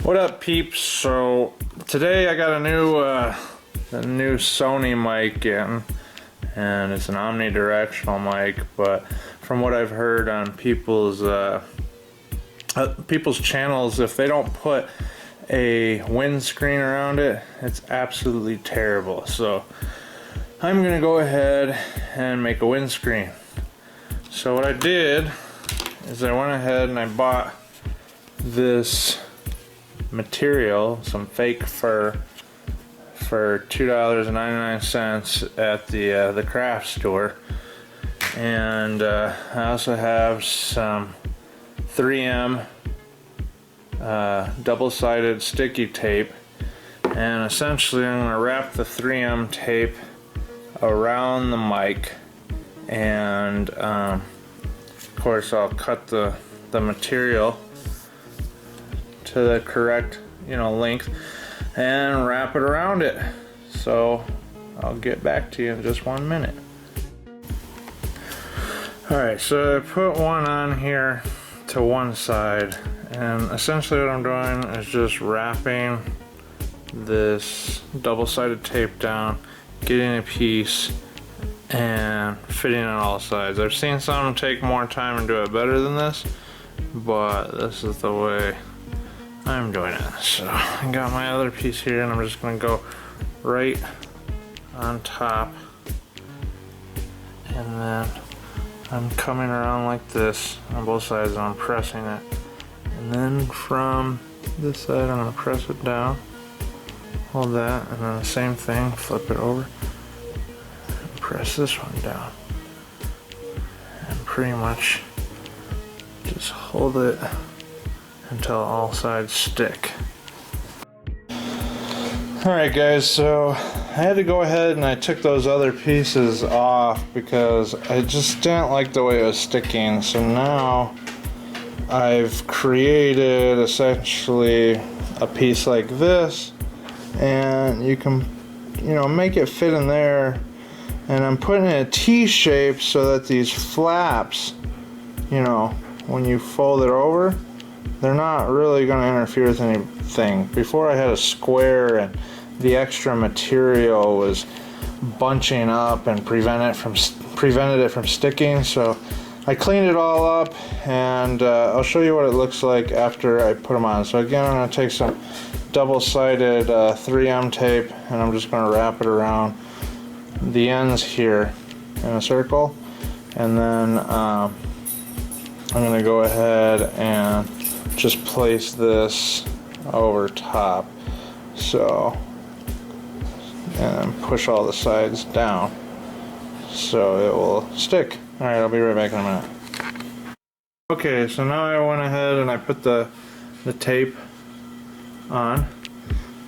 What up, peeps? So today I got a new Sony mic in, and it's an omnidirectional mic. But from what I've heard on people's channels, if they don't put a windscreen around it, it's absolutely terrible. So I'm gonna go ahead and make a windscreen. So what I did is I went ahead and I bought this material, some fake fur, for $2.99 at the craft store, and I also have some 3M double-sided sticky tape, and essentially I'm going to wrap the 3M tape around the mic, and of course I'll cut the material to the correct length and wrap it around it. So I'll get back to you in just 1 minute. Alright, so I put one on here to one side, and essentially what I'm doing is just wrapping this double-sided tape down, getting a piece and fitting it on all sides. I've seen some take more time and do it better than this, but this is the way I'm doing it. So I got my other piece here, and I'm just going to go right on top, and then I'm coming around like this on both sides, and I'm pressing it, and then from this side I'm going to press it down, hold that, and then the same thing, flip it over and press this one down, and pretty much just hold it until all sides stick. Alright guys, so I had to go ahead and I took those other pieces off because I just didn't like the way it was sticking. So now I've created essentially a piece like this, and you can make it fit in there, and I'm putting it in a T shape so that these flaps, when you fold it over, they're not really going to interfere with anything. Before I had a square, and the extra material was bunching up and prevented it from sticking. So I cleaned it all up, and I'll show you what it looks like after I put them on. So again, I'm going to take some double-sided 3M tape, and I'm just going to wrap it around the ends here in a circle, and then I'm going to go ahead and just place this over top, so, and push all the sides down so it will stick. Alright, I'll be right back in a minute. Okay, so now I went ahead and I put the tape on.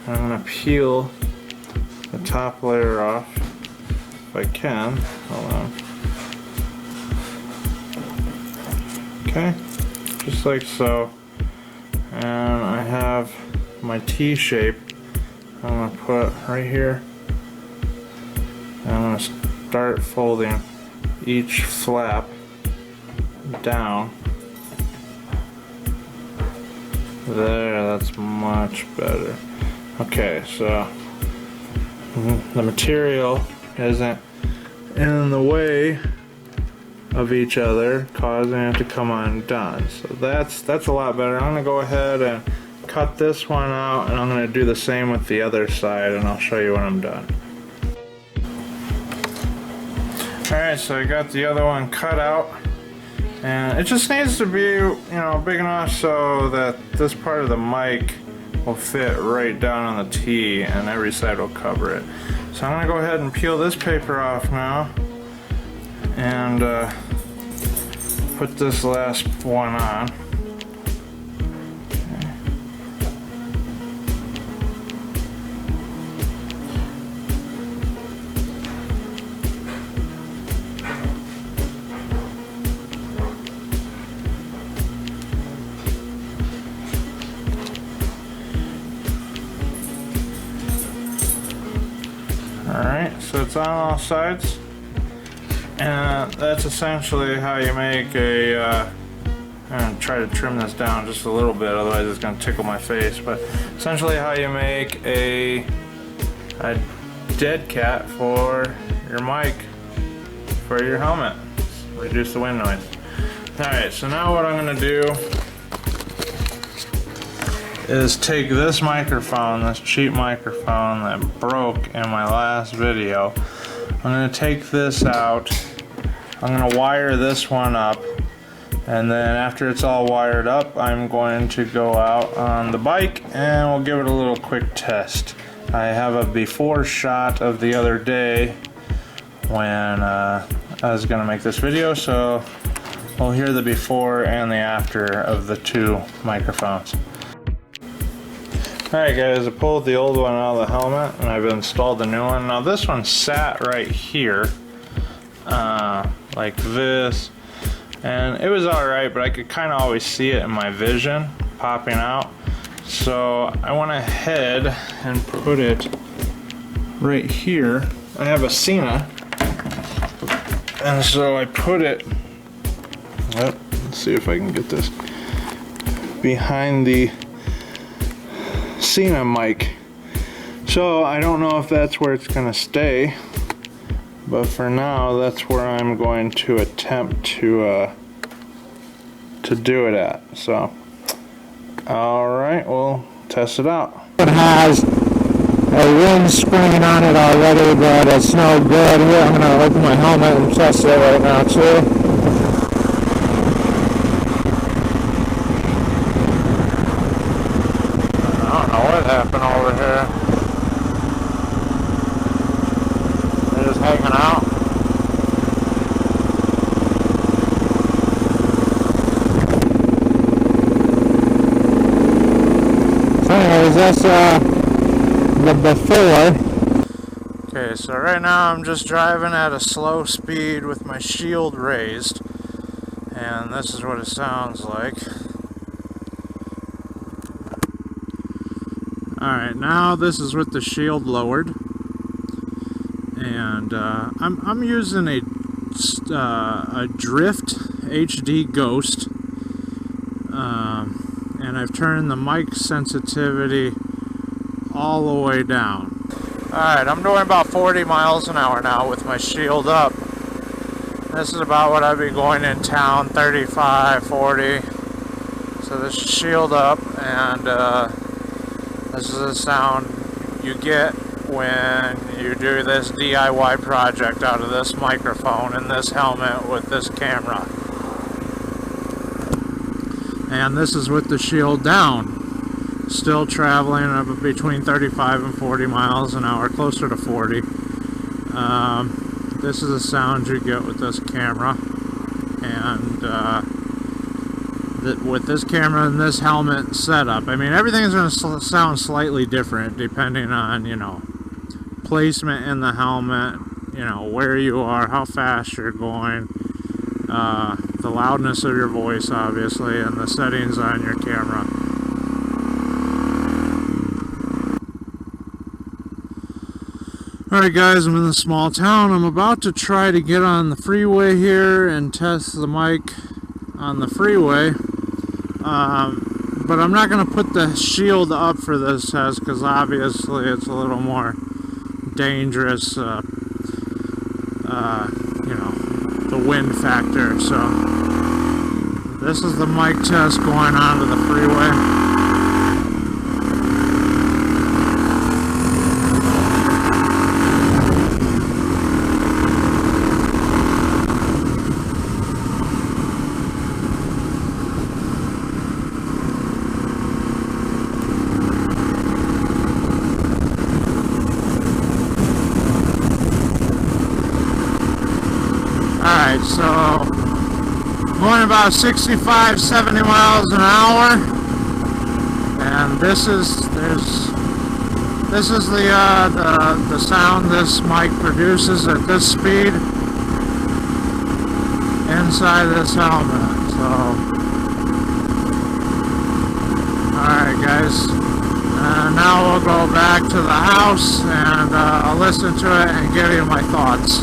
I'm going to peel the top layer off if I can. Hold on. Okay, just like so. And I have my T shape I'm going to put right here, and I'm going to start folding each flap down. There, that's much better. Okay, so the material isn't in the way of each other, causing it to come undone. So that's a lot better. I'm going to go ahead and cut this one out, and I'm going to do the same with the other side, and I'll show you when I'm done. Alright, so I got the other one cut out, and it just needs to be big enough so that this part of the mic will fit right down on the T, and every side will cover it. So I'm going to go ahead and peel this paper off now, and put this last one on. Alright, so it's on all sides. And that's essentially how you make a I'm going to try to trim this down just a little bit, otherwise it's going to tickle my face. But essentially how you make a Deadcat for your mic, for your helmet. Reduce the wind noise. Alright, so now what I'm going to do is take this microphone, this cheap microphone that broke in my last video. I'm going to take this out. I'm going to wire this one up, and then after it's all wired up, I'm going to go out on the bike and we'll give it a little quick test. I have a before shot of the other day when I was going to make this video, so we'll hear the before and the after of the two microphones. Alright guys, I pulled the old one out of the helmet and I've installed the new one. Now this one sat right here, like this, and it was alright, but I could kind of always see it in my vision popping out. So I went ahead and put it right here. I have a Cena, and so I put it, let's see if I can get this, behind the Cena mic. So I don't know if that's where it's gonna stay, but for now that's where I'm going to attempt to do it at. So alright, we'll test it out. It has a windscreen on it already, but it's no good. Here, I'm gonna open my helmet and test it right now too. Happened over here. They're just hanging out. So anyways, that's the before. Okay, so right now I'm just driving at a slow speed with my shield raised, and this is what it sounds like. Alright, now this is with the shield lowered, and I'm using a Drift HD Ghost, and I've turned the mic sensitivity all the way down. Alright, I'm doing about 40 miles an hour now with my shield up. This is about what I'd be going in town, 35, 40. So this is shield up, and this is the sound you get when you do this DIY project out of this microphone and this helmet with this camera. And this is with the shield down. Still traveling up between 35 and 40 miles an hour, closer to 40. This is the sound you get with this camera. And with this camera and this helmet setup, I mean, everything's going to sound slightly different depending on, you know, placement in the helmet, you know, where you are, how fast you're going, the loudness of your voice, obviously, and the settings on your camera. Alright guys, I'm in a small town. I'm about to try to get on the freeway here and test the mic on the freeway. But I'm not going to put the shield up for this test because obviously it's a little more dangerous, you know, the wind factor. So this is the mic test going onto the freeway. Alright, so going about 65, 70 miles an hour, and this is the sound this mic produces at this speed inside this helmet. So alright guys, now we'll go back to the house and I'll listen to it and give you my thoughts.